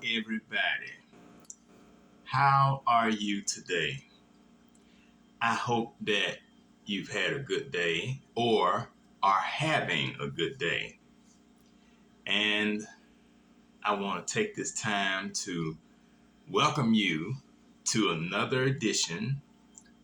everybody. How are you today? I hope that you've had a good day or are having a good day. And I want to take this time to welcome you to another edition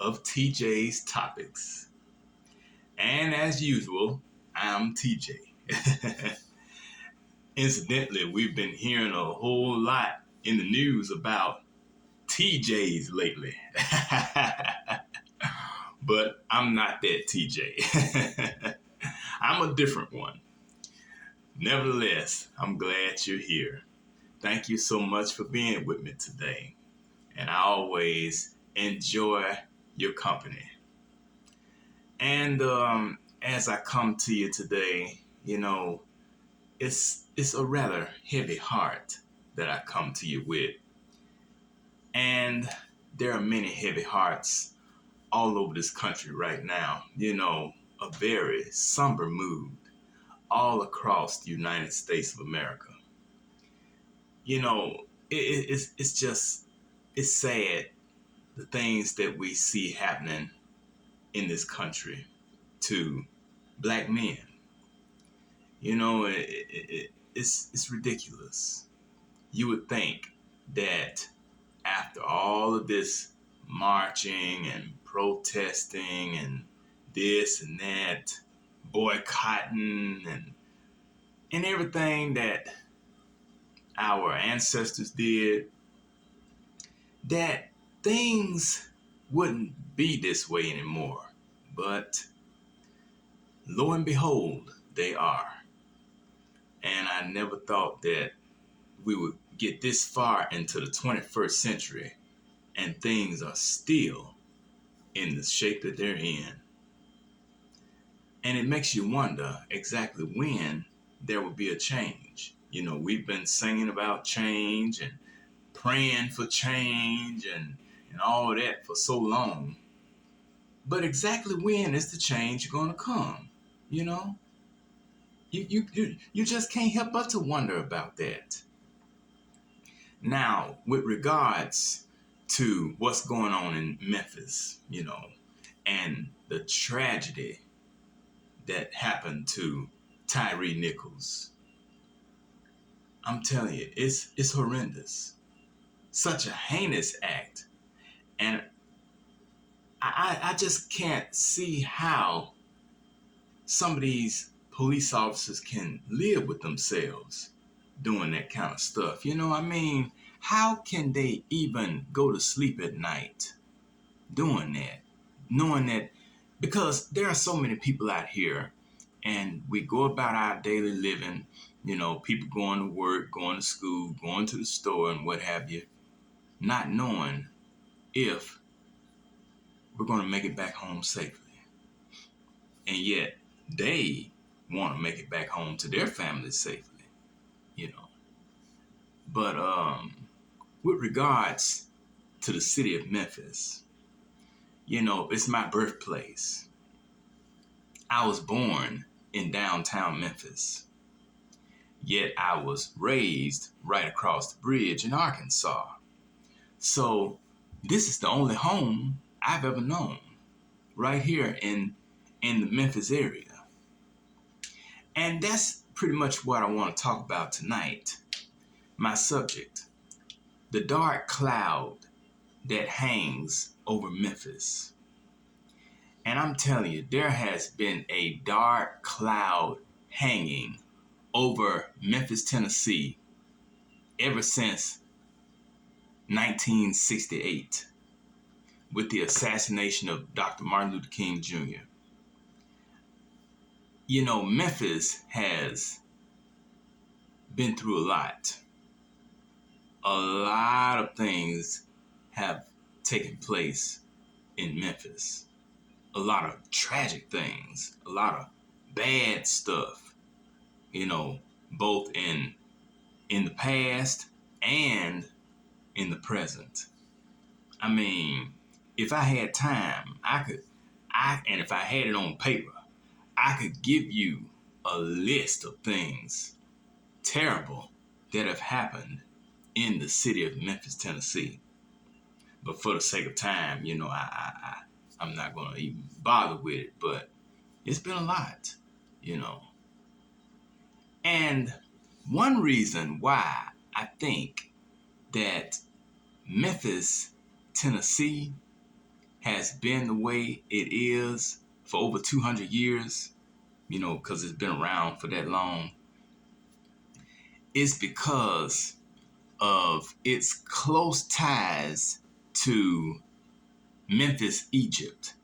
of TJ's Topics. And as usual, I'm TJ. Incidentally, we've been hearing a whole lot in the news about TJs lately. But I'm not that TJ. I'm a different one. Nevertheless, I'm glad you're here. Thank you so much for being with me today. And I always enjoy your company. And as I come to you today, it's a rather heavy heart that I come to you with. And there are many heavy hearts all over this country right now. A very somber mood all across the United States of America. You know, it's sad the things that we see happening in this country to black men. It's ridiculous. You would think that after all of this marching and protesting and this and that, boycotting and everything that our ancestors did, that things wouldn't be this way anymore. But lo and behold, they are. And I never thought that we would get this far into the 21st century and things are still in the shape that they're in. And it makes you wonder exactly when there will be a change. We've been singing about change and praying for change and all that for so long. But exactly when is the change going to come? You know, you just can't help but to wonder about that. Now, with regards to what's going on in Memphis, and the tragedy that happened to Tyree Nichols, I'm telling you, it's horrendous. Such a heinous act. And I just can't see how some of these police officers can live with themselves doing that kind of stuff. How can they even go to sleep at night doing that? Knowing that, because there are so many people out here and we go about our daily living, people going to work, going to school, going to the store and what have you, not knowing if we're going to make it back home safely. And yet they want to make it back home to their families safely, you know. But with regards to the city of Memphis, it's my birthplace. I was born in downtown Memphis, yet I was raised right across the bridge in Arkansas. So this is the only home I've ever known, right here in the Memphis area. And that's pretty much what I want to talk about tonight. My subject, the dark cloud that hangs over Memphis. And I'm telling you, there has been a dark cloud hanging over Memphis, Tennessee ever since 1968 with the assassination of Dr. Martin Luther King Jr. Memphis has been through a lot. A lot of things have taken place in Memphis. A lot of tragic things, a lot of bad stuff, both in the past and in the present. I mean, if I had time, and if I had it on paper, I could give you a list of things terrible that have happened in the city of Memphis, Tennessee. But for the sake of time, I'm not going to even bother with it. But it's been a lot, you know. And one reason why I think that Memphis, Tennessee has been the way it is for over 200 years, because it's been around for that long, is because of its close ties to Memphis, Egypt.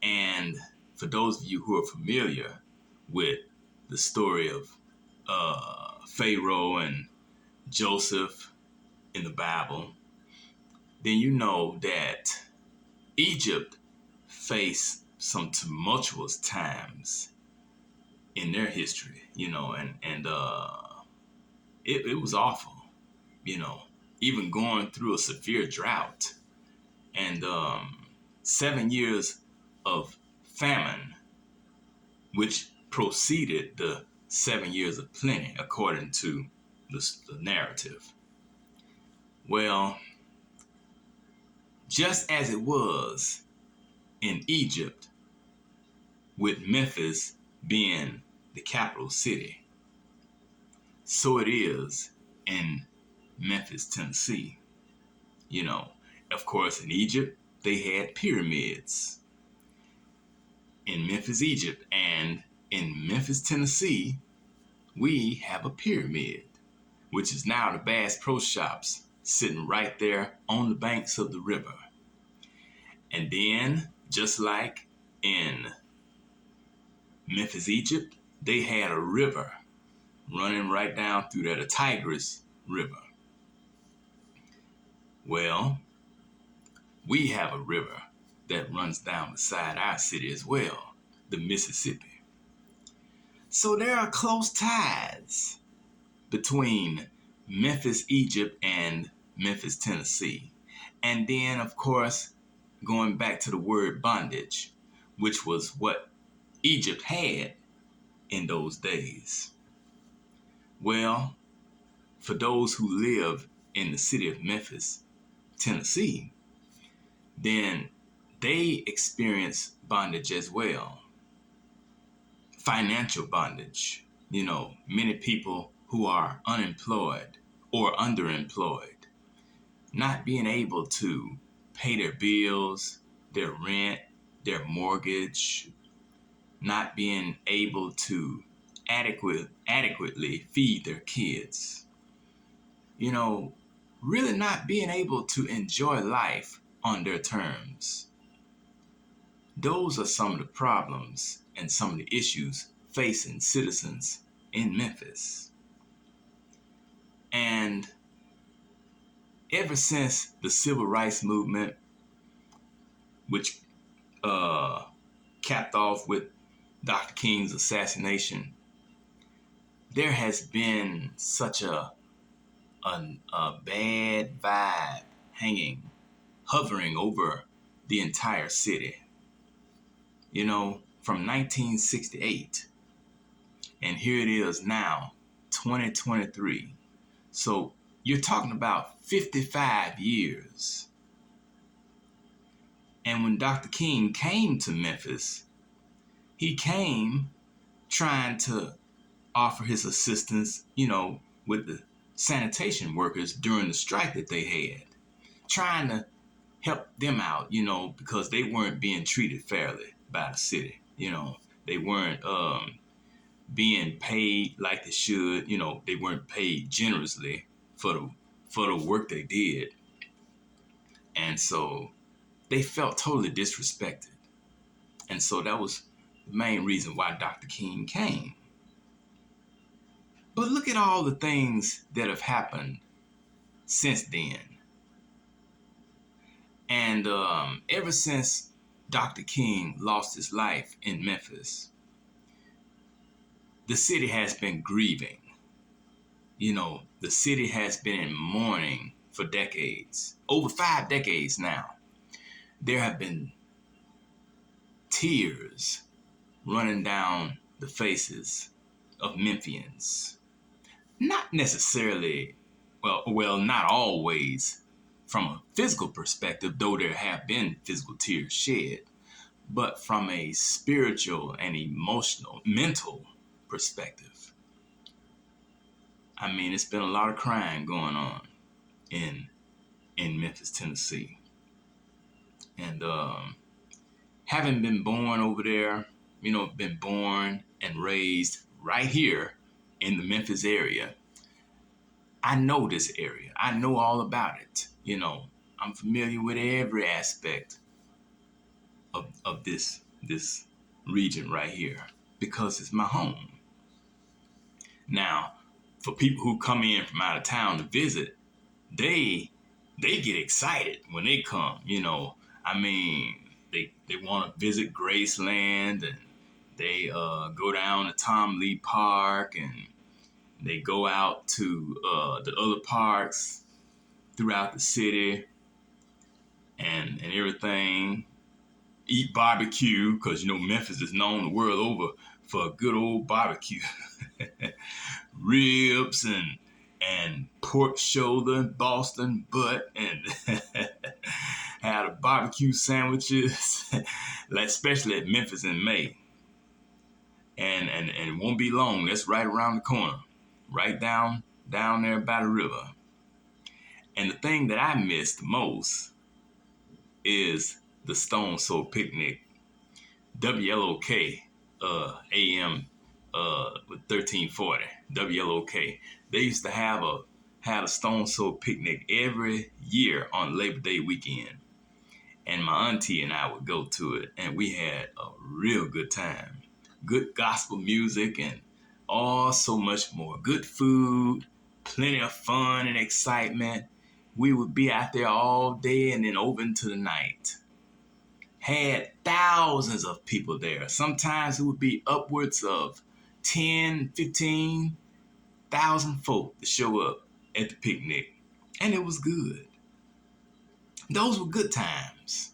And for those of you who are familiar with the story of Pharaoh and Joseph in the Bible, then you know that Egypt faced some tumultuous times in their history, and it was awful, you know, even going through a severe drought and 7 years of famine, which preceded the 7 years of plenty, according to the narrative. Well, just as it was in Egypt, with Memphis being the capital city, so it is in Memphis, Tennessee. Of course, in Egypt, they had pyramids. In Memphis, Egypt, and in Memphis, Tennessee, we have a pyramid, which is now the Bass Pro Shops sitting right there on the banks of the river. And then, just like in Memphis, Egypt, they had a river running right down through there, the Tigris River. Well, we have a river that runs down beside our city as well, the Mississippi. So there are close ties between Memphis, Egypt, and Memphis, Tennessee. And then, of course, going back to the word bondage, which was what Egypt had in those days. Well, for those who live in the city of Memphis, Tennessee, then they experience bondage as well. Financial bondage. Many people who are unemployed or underemployed, not being able to pay their bills, their rent, their mortgage, not being able to adequately feed their kids. Really not being able to enjoy life on their terms. Those are some of the problems and some of the issues facing citizens in Memphis. And ever since the civil rights movement, which capped off with Dr. King's assassination, there has been such a bad vibe hovering over the entire city. From 1968, and here it is now, 2023. So you're talking about 55 years. And when Dr. King came to Memphis, he came trying to offer his assistance, with the sanitation workers during the strike that they had, trying to help them out, because they weren't being treated fairly by the city. They weren't being paid like they should. They weren't paid generously for the work they did. And so they felt totally disrespected. And so that was the main reason why Dr. King came. But look at all the things that have happened since then. And ever since Dr. King lost his life in Memphis, the city has been grieving. The city has been in mourning for decades, over 5 decades now. There have been tears running down the faces of Memphians. Not necessarily, well, not always from a physical perspective, though there have been physical tears shed, but from a spiritual and emotional, mental perspective. I mean, it's been a lot of crying going on in Memphis, Tennessee, and having been born over there, been born and raised right here in the Memphis area. I know this area. I know all about it. I'm familiar with every aspect of this region right here because it's my home. Now, for people who come in from out of town to visit, they get excited when they come. I mean, they want to visit Graceland, and they go down to Tom Lee Park, and they go out to the other parks throughout the city and everything. Eat barbecue because Memphis is known the world over for a good old barbecue. Ribs and pork shoulder, Boston butt, and had a barbecue sandwiches, like especially at Memphis in May. And it won't be long. That's right around the corner, right down there by the river. And the thing that I miss the most is the Stone Soul Picnic, WLOK, AM with 1340, WLOK. They used to had a Stone Soul Picnic every year on Labor Day weekend. And my auntie and I would go to it, and we had a real good time. Good gospel music and so much more. Good food, plenty of fun and excitement. We would be out there all day and then over into the night. Had thousands of people there. Sometimes it would be upwards of 10, 15,000 folk to show up at the picnic. And it was good. Those were good times.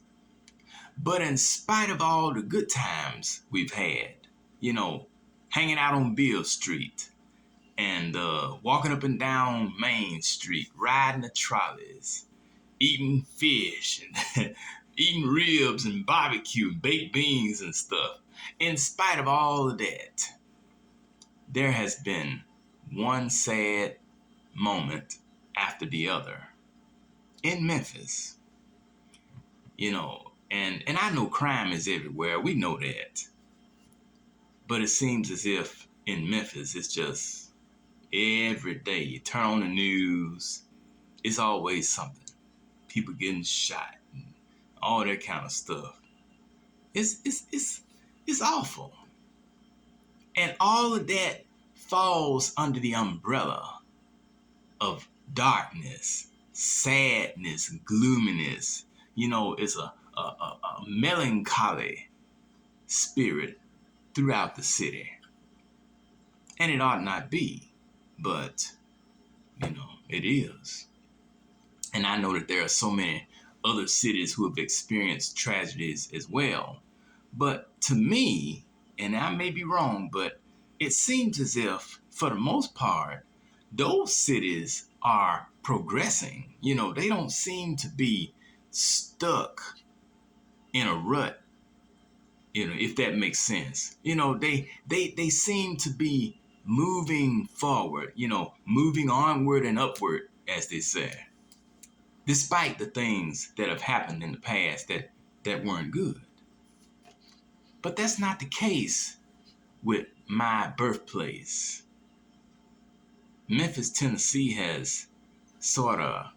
But in spite of all the good times we've had, hanging out on Beale Street and walking up and down Main Street, riding the trolleys, eating fish and eating ribs and barbecue, baked beans and stuff. In spite of all of that, there has been one sad moment after the other in Memphis. And I know crime is everywhere. We know that. But it seems as if in Memphis, it's just every day. You turn on the news, it's always something. People getting shot and all that kind of stuff. It's awful. And all of that falls under the umbrella of darkness, sadness, gloominess. It's a melancholy spirit throughout the city. And it ought not be, but, it is. And I know that there are so many other cities who have experienced tragedies as well. But to me, and I may be wrong, but it seems as if, for the most part, those cities are progressing. They don't seem to be stuck in a rut, if that makes sense. They seem to be moving forward, moving onward and upward, as they say, despite the things that have happened in the past that weren't good. But that's not the case with my birthplace. Memphis, Tennessee has sort of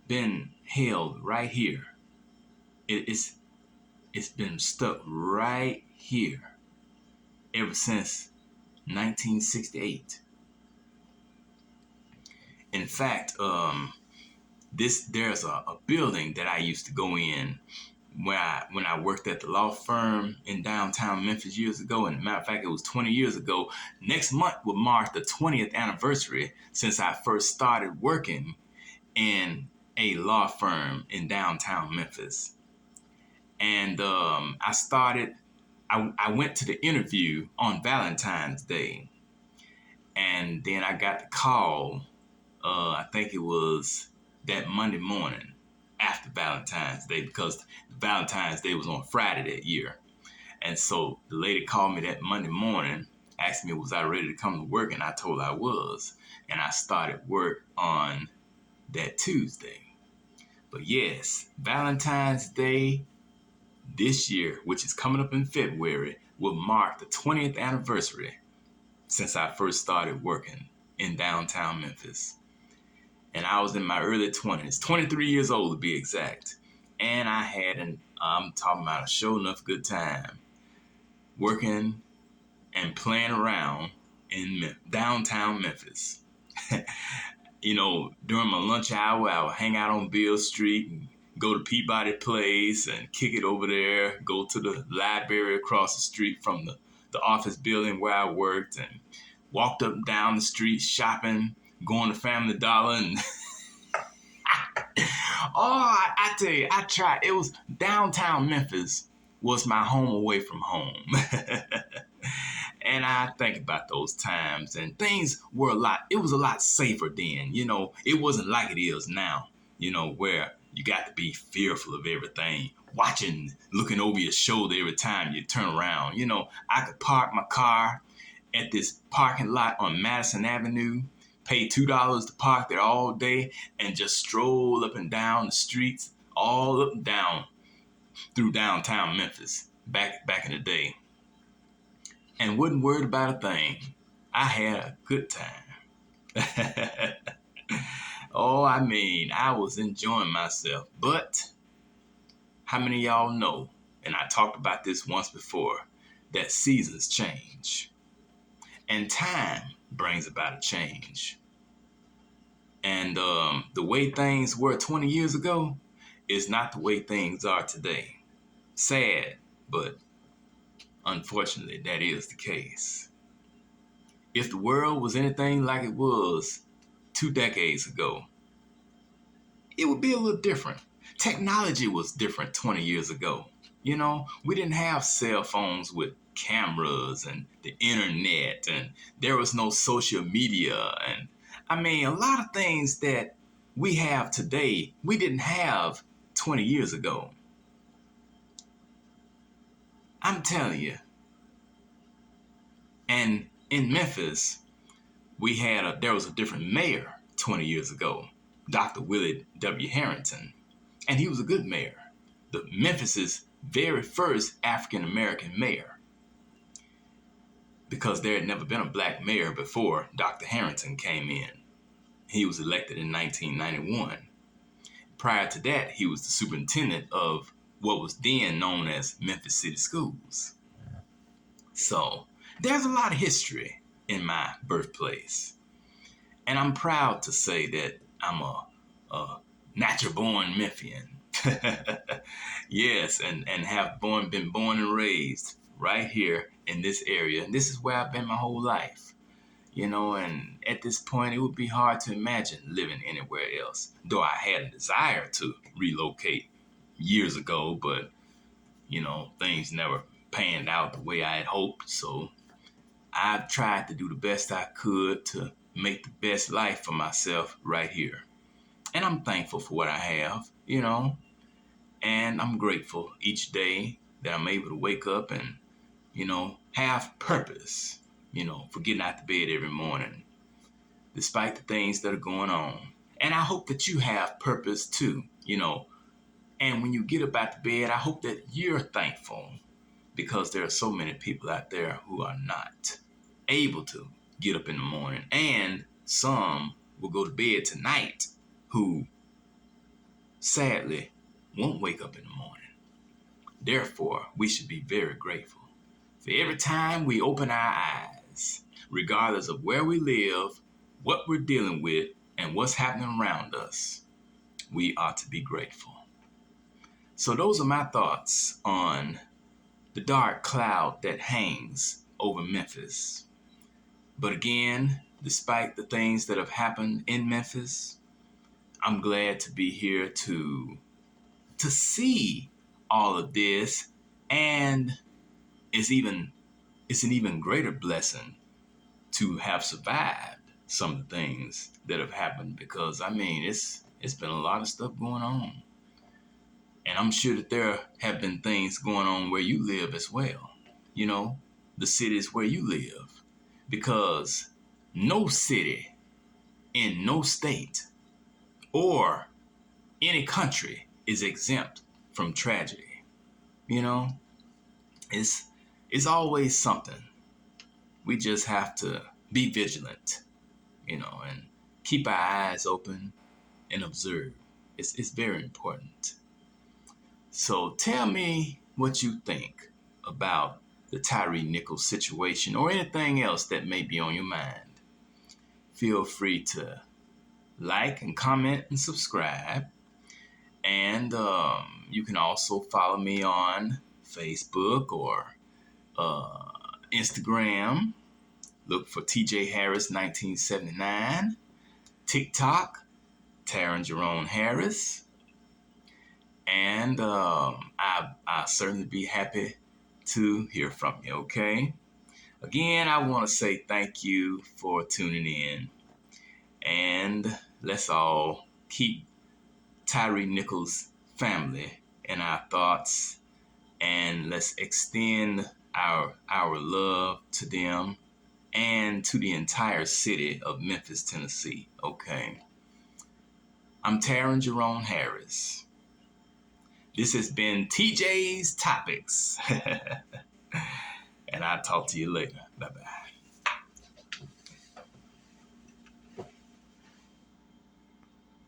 been held right here. It's been stuck right here ever since 1968. In fact, there's a building that I used to go in when I worked at the law firm in downtown Memphis years ago. And matter of fact, it was 20 years ago. Next month will mark the 20th anniversary since I first started working in a law firm in downtown Memphis. And I went to the interview on Valentine's Day. And then I got the call, I think it was that Monday morning after Valentine's Day, because Valentine's Day was on Friday that year. And so the lady called me that Monday morning, asked me was I ready to come to work, and I told her I was. And I started work on that Tuesday. But yes, Valentine's Day this year, which is coming up in February, will mark the 20th anniversary since I first started working in downtown Memphis. And I was in my early 20s, 23 years old to be exact. And I had I'm talking about a sure enough good time working and playing around in downtown Memphis. During my lunch hour, I would hang out on Beale Street and go to Peabody Place and kick it over there, go to the library across the street from the office building where I worked, and walked up and down the street shopping, going to Family Dollar. And I tell you, I tried. It was downtown Memphis was my home away from home. And I think about those times, and things were it was a lot safer then. It wasn't like it is now, where you got to be fearful of everything, looking over your shoulder every time you turn around. I could park my car at this parking lot on Madison Avenue, pay $2 to park there all day, and just stroll up and down the streets, all up and down through downtown Memphis back in the day. And wasn't worried about a thing. I had a good time. I was enjoying myself. But how many of y'all know, and I talked about this once before, that seasons change. And time brings about a change. And the way things were 20 years ago is not the way things are today. Sad, but unfortunately, that is the case. If the world was anything like it was 2 decades ago, it would be a little different. Technology was different 20 years ago. We didn't have cell phones with cameras and the internet, and there was no social media. And a lot of things that we have today, we didn't have 20 years ago. I'm telling you. And in Memphis, there was a different mayor 20 years ago, Dr. Willie W. Harrington, and he was a good mayor, the Memphis's very first African-American mayor, because there had never been a black mayor before Dr. Harrington came in. He was elected in 1991. Prior to that, he was the superintendent of what was then known as Memphis City Schools. So there's a lot of history in my birthplace. And I'm proud to say that I'm a natural-born Memphian. Yes, and have been born and raised right here in this area. And this is where I've been my whole life. And at this point, it would be hard to imagine living anywhere else. Though I had a desire to relocate years ago, but, things never panned out the way I had hoped. So I've tried to do the best I could to make the best life for myself right here. And I'm thankful for what I have, and I'm grateful each day that I'm able to wake up and, have purpose, for getting out of bed every morning, despite the things that are going on. And I hope that you have purpose too, and when you get up out of bed, I hope that you're thankful, because there are so many people out there who are not able to get up in the morning, and some will go to bed tonight who sadly won't wake up in the morning. Therefore, we should be very grateful for every time we open our eyes, regardless of where we live, what we're dealing with, and what's happening around us. We ought to be grateful. So those are my thoughts on the dark cloud that hangs over Memphis. But again, despite the things that have happened in Memphis, I'm glad to be here to see all of this, and it's an even greater blessing to have survived some of the things that have happened, because I mean it's been a lot of stuff going on. And I'm sure that there have been things going on where you live as well. You know, the cities where you live. Because no city in no state or any country is exempt from tragedy. You know, it's it's always something. We just have to be vigilant, and keep our eyes open and observe. It's very important. So tell me what you think about the Tyree Nichols situation or anything else that may be on your mind. Feel free to like and comment and subscribe. And you can also follow me on Facebook or uh, Instagram. Look for TJ Harris 1979. TikTok, Taryn Jerome Harris. And I'll certainly be happy to hear from you, okay? Again, I want to say thank you for tuning in. And let's all keep Tyree Nichols' family in our thoughts. And let's extend our love to them and to the entire city of Memphis, Tennessee, okay? I'm Taryn Jerome Harris. This has been TJ's Topics. And I'll talk to you later. Bye-bye.